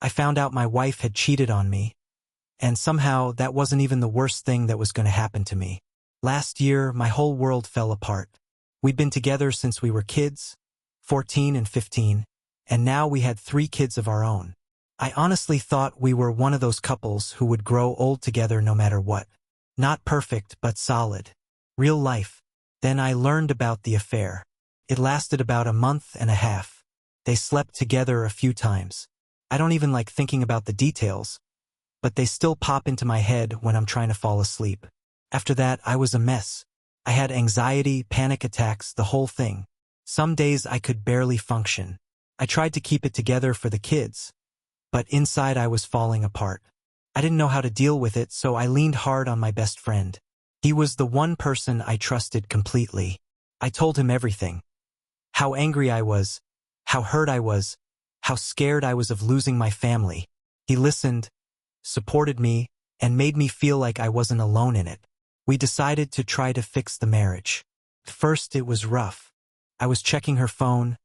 I found out my wife had cheated on me, and somehow that wasn't even the worst thing that was going to happen to me. Last year, my whole world fell apart. We'd been together since we were kids, 14 and 15, and now we had 3 kids of our own. I honestly thought we were one of those couples who would grow old together no matter what. Not perfect, but solid. Real life. Then I learned about the affair. It lasted about a month and a half. They slept together a few times. I don't even like thinking about the details, but they still pop into my head when I'm trying to fall asleep. After that, I was a mess. I had anxiety, panic attacks, the whole thing. Some days I could barely function. I tried to keep it together for the kids, but inside I was falling apart. I didn't know how to deal with it, so I leaned hard on my best friend. He was the one person I trusted completely. I told him everything. How angry I was, how hurt I was, how scared I was of losing my family. He listened, supported me, and made me feel like I wasn't alone in it. We decided to try to fix the marriage. First, it was rough. I was checking her phone,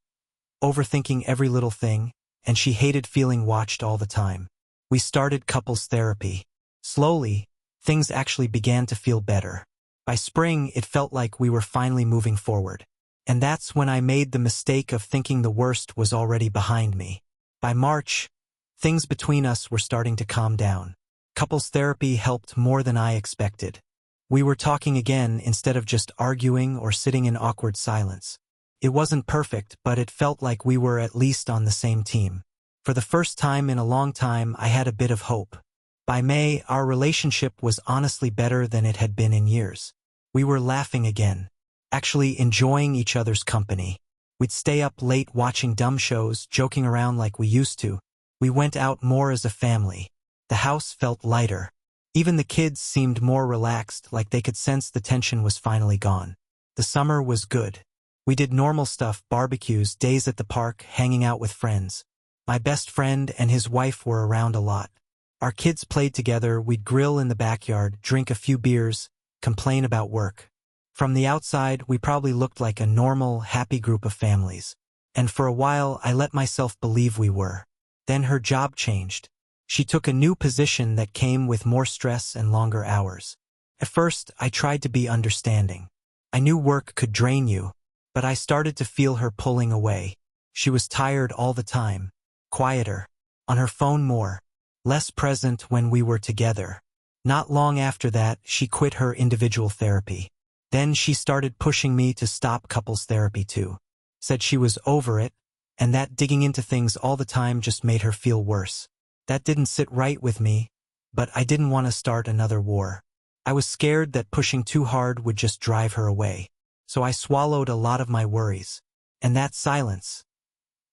overthinking every little thing, and she hated feeling watched all the time. We started couples therapy. Slowly, things actually began to feel better. By spring, it felt like we were finally moving forward. And that's when I made the mistake of thinking the worst was already behind me. By March, things between us were starting to calm down. Couples therapy helped more than I expected. We were talking again instead of just arguing or sitting in awkward silence. It wasn't perfect, but it felt like we were at least on the same team. For the first time in a long time, I had a bit of hope. By May, our relationship was honestly better than it had been in years. We were laughing again, actually enjoying each other's company. We'd stay up late watching dumb shows, joking around like we used to. We went out more as a family. The house felt lighter. Even the kids seemed more relaxed, like they could sense the tension was finally gone. The summer was good. We did normal stuff, barbecues, days at the park, hanging out with friends. My best friend and his wife were around a lot. Our kids played together, we'd grill in the backyard, drink a few beers, complain about work. From the outside, we probably looked like a normal, happy group of families. And for a while, I let myself believe we were. Then her job changed. She took a new position that came with more stress and longer hours. At first, I tried to be understanding. I knew work could drain you, but I started to feel her pulling away. She was tired all the time, quieter, on her phone more, less present when we were together. Not long after that, she quit her individual therapy. Then she started pushing me to stop couples therapy too. Said she was over it, and that digging into things all the time just made her feel worse. That didn't sit right with me, but I didn't want to start another war. I was scared that pushing too hard would just drive her away. So I swallowed a lot of my worries. And that silence,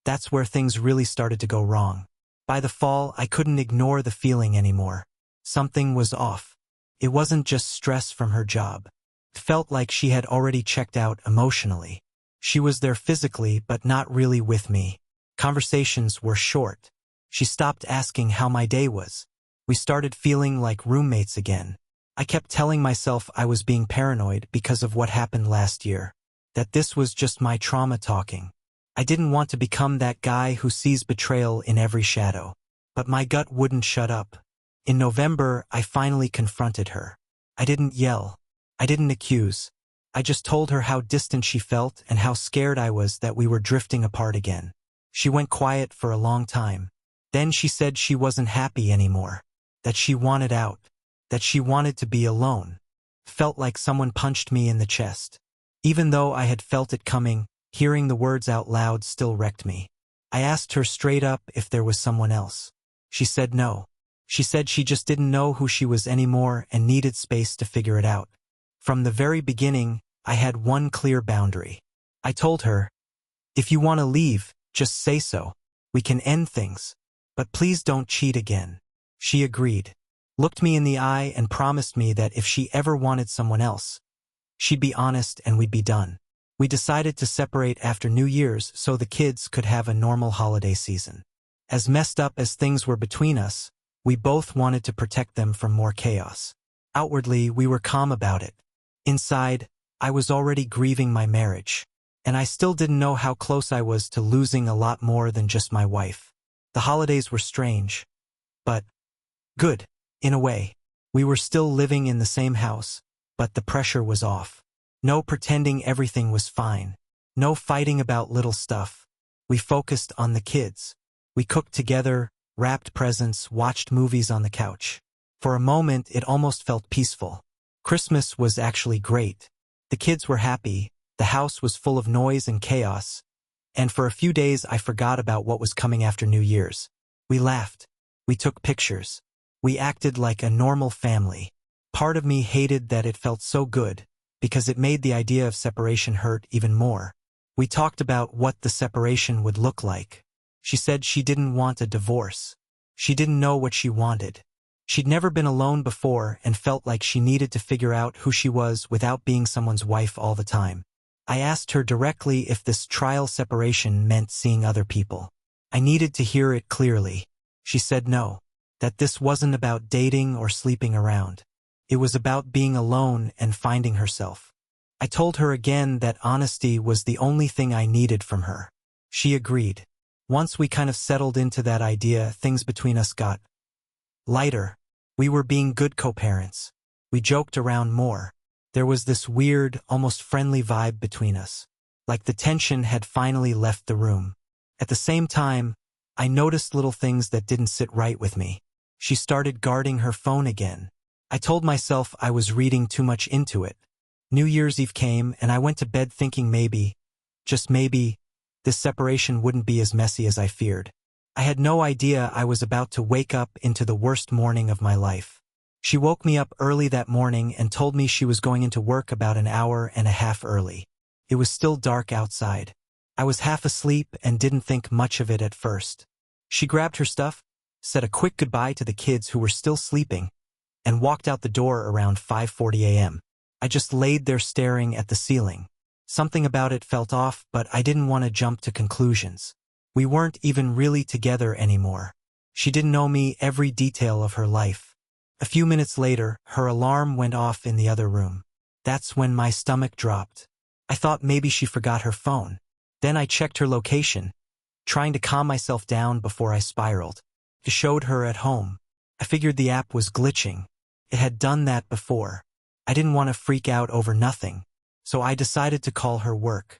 that's where things really started to go wrong. By the fall, I couldn't ignore the feeling anymore. Something was off. It wasn't just stress from her job. It felt like she had already checked out emotionally. She was there physically, but not really with me. Conversations were short. She stopped asking how my day was. We started feeling like roommates again. I kept telling myself I was being paranoid because of what happened last year, that this was just my trauma talking. I didn't want to become that guy who sees betrayal in every shadow. But my gut wouldn't shut up. In November, I finally confronted her. I didn't yell. I didn't accuse. I just told her how distant she felt and how scared I was that we were drifting apart again. She went quiet for a long time. Then she said she wasn't happy anymore, that she wanted out, that she wanted to be alone. Felt like someone punched me in the chest. Even though I had felt it coming, hearing the words out loud still wrecked me. I asked her straight up if there was someone else. She said no. She said she just didn't know who she was anymore and needed space to figure it out. From the very beginning, I had one clear boundary. I told her, if you want to leave, just say so. We can end things. But please don't cheat again. She agreed, looked me in the eye and promised me that if she ever wanted someone else, she'd be honest and we'd be done. We decided to separate after New Year's so the kids could have a normal holiday season. As messed up as things were between us, we both wanted to protect them from more chaos. Outwardly, we were calm about it. Inside, I was already grieving my marriage, and I still didn't know how close I was to losing a lot more than just my wife. The holidays were strange, but good, in a way. We were still living in the same house, but the pressure was off. No pretending everything was fine. No fighting about little stuff. We focused on the kids. We cooked together, wrapped presents, watched movies on the couch. For a moment, it almost felt peaceful. Christmas was actually great. The kids were happy, the house was full of noise and chaos, and for a few days I forgot about what was coming after New Year's. We laughed. We took pictures. We acted like a normal family. Part of me hated that it felt so good, because it made the idea of separation hurt even more. We talked about what the separation would look like. She said she didn't want a divorce. She didn't know what she wanted. She'd never been alone before and felt like she needed to figure out who she was without being someone's wife all the time. I asked her directly if this trial separation meant seeing other people. I needed to hear it clearly. She said no, that this wasn't about dating or sleeping around. It was about being alone and finding herself. I told her again that honesty was the only thing I needed from her. She agreed. Once we kind of settled into that idea, things between us got lighter. We were being good co-parents. We joked around more. There was this weird, almost friendly vibe between us. Like the tension had finally left the room. At the same time, I noticed little things that didn't sit right with me. She started guarding her phone again. I told myself I was reading too much into it. New Year's Eve came and I went to bed thinking maybe, just maybe, this separation wouldn't be as messy as I feared. I had no idea I was about to wake up into the worst morning of my life. She woke me up early that morning and told me she was going into work about an hour and a half early. It was still dark outside. I was half asleep and didn't think much of it at first. She grabbed her stuff, said a quick goodbye to the kids who were still sleeping, and walked out the door around 5:40 a.m. I just laid there staring at the ceiling. Something about it felt off, but I didn't want to jump to conclusions. We weren't even really together anymore. She didn't know me every detail of her life. A few minutes later, her alarm went off in the other room. That's when my stomach dropped. I thought maybe she forgot her phone. Then I checked her location, trying to calm myself down before I spiraled. It showed her at home. I figured the app was glitching. It had done that before. I didn't want to freak out over nothing, so I decided to call her work.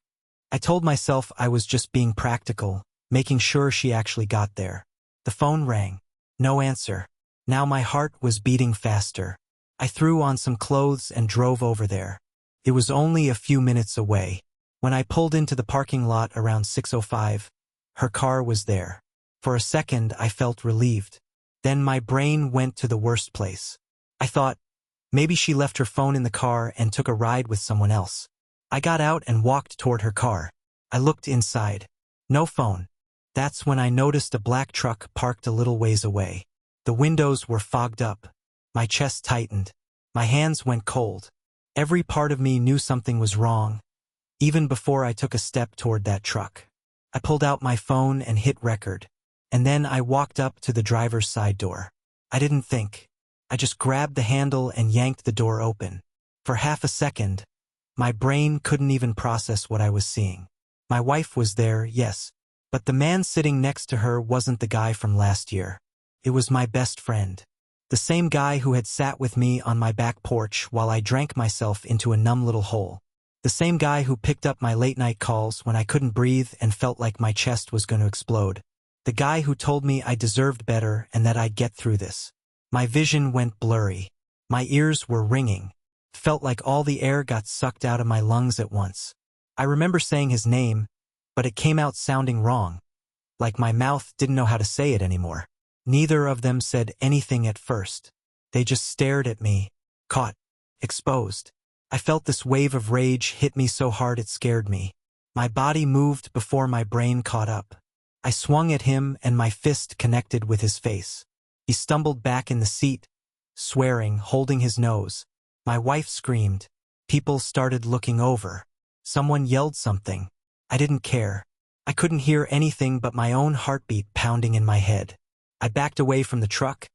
I told myself I was just being practical, making sure she actually got there. The phone rang. No answer. Now my heart was beating faster. I threw on some clothes and drove over there. It was only a few minutes away. When I pulled into the parking lot around 6:05, her car was there. For a second, I felt relieved. Then my brain went to the worst place. I thought, maybe she left her phone in the car and took a ride with someone else. I got out and walked toward her car. I looked inside. No phone. That's when I noticed a black truck parked a little ways away. The windows were fogged up. My chest tightened. My hands went cold. Every part of me knew something was wrong, even before I took a step toward that truck. I pulled out my phone and hit record, and then I walked up to the driver's side door. I didn't think. I just grabbed the handle and yanked the door open. For half a second, my brain couldn't even process what I was seeing. My wife was there, yes, but the man sitting next to her wasn't the guy from last year. It was my best friend. The same guy who had sat with me on my back porch while I drank myself into a numb little hole. The same guy who picked up my late-night calls when I couldn't breathe and felt like my chest was going to explode. The guy who told me I deserved better and that I'd get through this. My vision went blurry. My ears were ringing. It felt like all the air got sucked out of my lungs at once. I remember saying his name, but it came out sounding wrong. Like my mouth didn't know how to say it anymore. Neither of them said anything at first. They just stared at me, caught, exposed. I felt this wave of rage hit me so hard it scared me. My body moved before my brain caught up. I swung at him and my fist connected with his face. He stumbled back in the seat, swearing, holding his nose. My wife screamed. People started looking over. Someone yelled something. I didn't care. I couldn't hear anything but my own heartbeat pounding in my head. I backed away from the truck,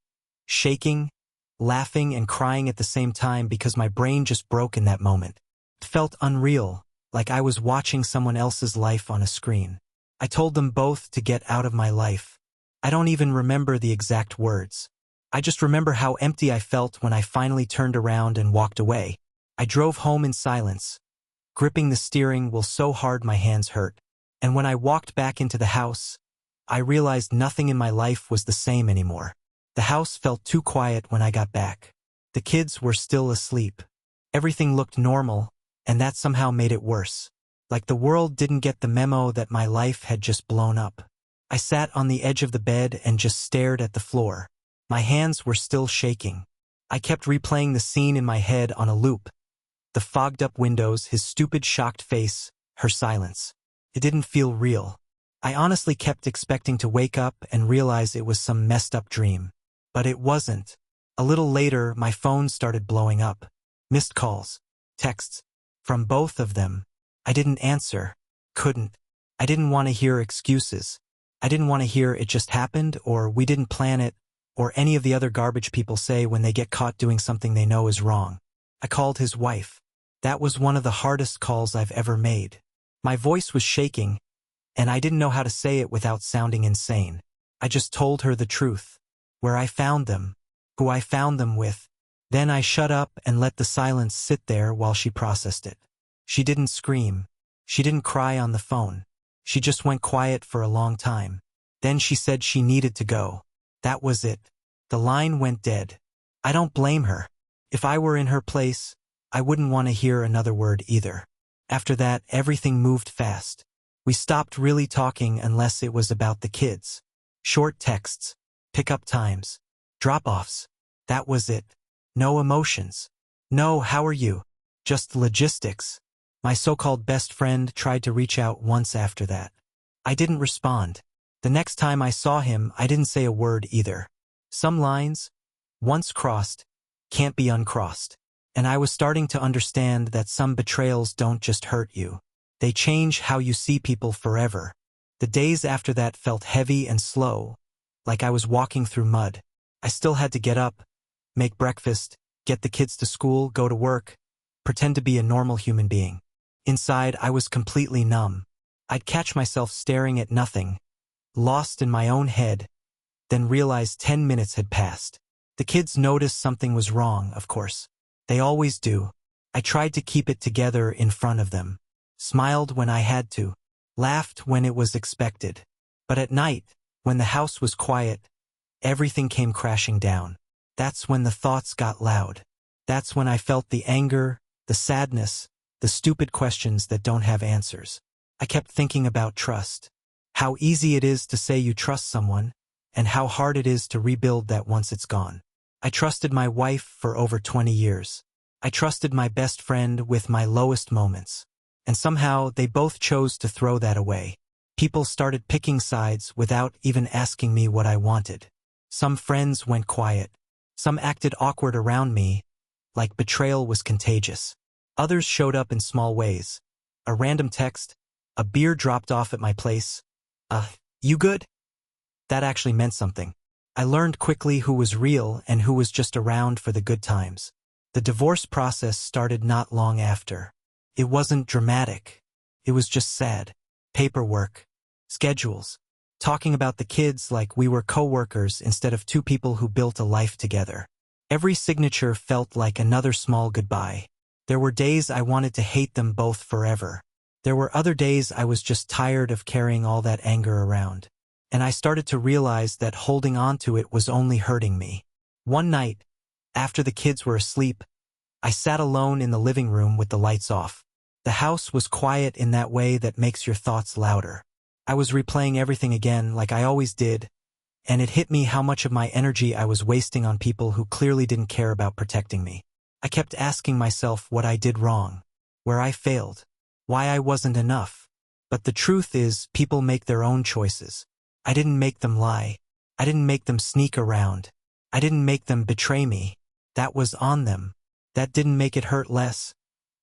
shaking, laughing and crying at the same time because my brain just broke in that moment. It felt unreal, like I was watching someone else's life on a screen. I told them both to get out of my life. I don't even remember the exact words. I just remember how empty I felt when I finally turned around and walked away. I drove home in silence, gripping the steering wheel so hard my hands hurt. And when I walked back into the house, I realized nothing in my life was the same anymore. The house felt too quiet when I got back. The kids were still asleep. Everything looked normal, and that somehow made it worse. Like the world didn't get the memo that my life had just blown up. I sat on the edge of the bed and just stared at the floor. My hands were still shaking. I kept replaying the scene in my head on a loop. The fogged-up windows, his stupid shocked face, her silence. It didn't feel real. I honestly kept expecting to wake up and realize it was some messed-up dream. But it wasn't. A little later, my phone started blowing up. Missed calls, texts, from both of them. I didn't answer. Couldn't. I didn't want to hear excuses. I didn't want to hear it just happened, or we didn't plan it, or any of the other garbage people say when they get caught doing something they know is wrong. I called his wife. That was one of the hardest calls I've ever made. My voice was shaking, and I didn't know how to say it without sounding insane. I just told her the truth. Where I found them. Who I found them with. Then I shut up and let the silence sit there while she processed it. She didn't scream. She didn't cry on the phone. She just went quiet for a long time. Then she said she needed to go. That was it. The line went dead. I don't blame her. If I were in her place, I wouldn't want to hear another word either. After that, everything moved fast. We stopped really talking unless it was about the kids. Short texts, pick-up times, drop-offs. That was it. No emotions. No, how are you? Just logistics. My so-called best friend tried to reach out once after that. I didn't respond. The next time I saw him, I didn't say a word either. Some lines, once crossed, can't be uncrossed. And I was starting to understand that some betrayals don't just hurt you. They change how you see people forever. The days after that felt heavy and slow, like I was walking through mud. I still had to get up, make breakfast, get the kids to school, go to work, pretend to be a normal human being. Inside, I was completely numb. I'd catch myself staring at nothing, lost in my own head, then realize 10 minutes had passed. The kids noticed something was wrong, of course. They always do. I tried to keep it together in front of them. Smiled when I had to. Laughed when it was expected. But at night, when the house was quiet, everything came crashing down. That's when the thoughts got loud. That's when I felt the anger, the sadness, the stupid questions that don't have answers. I kept thinking about trust. How easy it is to say you trust someone, and how hard it is to rebuild that once it's gone. I trusted my wife for over 20 years. I trusted my best friend with my lowest moments. And somehow they both chose to throw that away. People started picking sides without even asking me what I wanted. Some friends went quiet. Some acted awkward around me, like betrayal was contagious. Others showed up in small ways. A random text, a beer dropped off at my place. You good? That actually meant something. I learned quickly who was real and who was just around for the good times. The divorce process started not long after. It wasn't dramatic. It was just sad. Paperwork. Schedules. Talking about the kids like we were co-workers instead of two people who built a life together. Every signature felt like another small goodbye. There were days I wanted to hate them both forever. There were other days I was just tired of carrying all that anger around. And I started to realize that holding on to it was only hurting me. One night, after the kids were asleep, I sat alone in the living room with the lights off. The house was quiet in that way that makes your thoughts louder. I was replaying everything again like I always did, and it hit me how much of my energy I was wasting on people who clearly didn't care about protecting me. I kept asking myself what I did wrong, where I failed, why I wasn't enough. But the truth is, people make their own choices. I didn't make them lie. I didn't make them sneak around. I didn't make them betray me. That was on them. That didn't make it hurt less,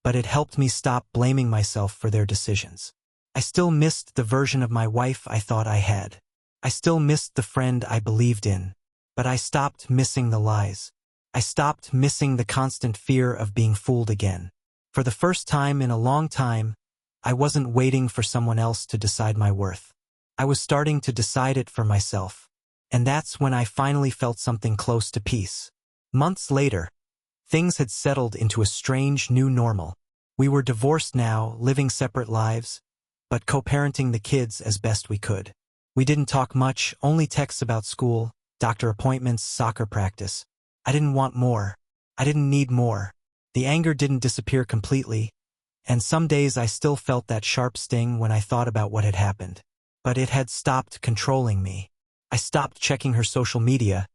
but it helped me stop blaming myself for their decisions. I still missed the version of my wife I thought I had. I still missed the friend I believed in. But I stopped missing the lies. I stopped missing the constant fear of being fooled again. For the first time in a long time, I wasn't waiting for someone else to decide my worth. I was starting to decide it for myself. And that's when I finally felt something close to peace. Months later, things had settled into a strange new normal. We were divorced now, living separate lives, but co-parenting the kids as best we could. We didn't talk much, only texts about school, doctor appointments, soccer practice. I didn't want more. I didn't need more. The anger didn't disappear completely, and some days I still felt that sharp sting when I thought about what had happened. But it had stopped controlling me. I stopped checking her social media,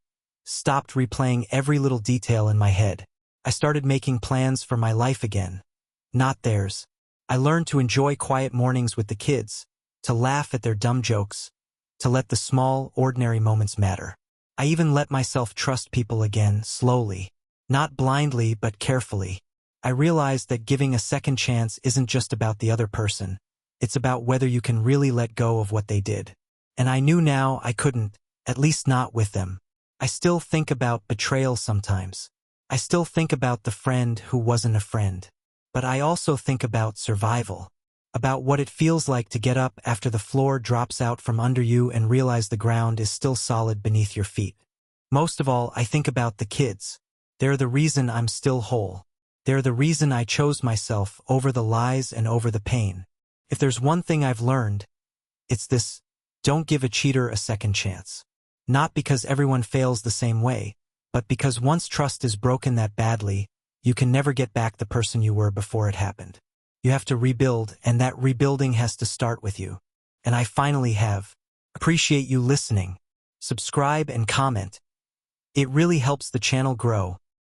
stopped replaying every little detail in my head. I started making plans for my life again, not theirs. I learned to enjoy quiet mornings with the kids, to laugh at their dumb jokes, to let the small, ordinary moments matter. I even let myself trust people again, slowly. Not blindly, but carefully. I realized that giving a second chance isn't just about the other person. It's about whether you can really let go of what they did. And I knew now I couldn't, at least not with them. I still think about betrayal sometimes. I still think about the friend who wasn't a friend. But I also think about survival. About what it feels like to get up after the floor drops out from under you and realize the ground is still solid beneath your feet. Most of all, I think about the kids. They're the reason I'm still whole. They're the reason I chose myself over the lies and over the pain. If there's one thing I've learned, it's this: don't give a cheater a second chance. Not because everyone fails the same way, but because once trust is broken that badly, you can never get back the person you were before it happened. You have to rebuild, and that rebuilding has to start with you. And I finally have. Appreciate you listening. Subscribe and comment. It really helps the channel grow.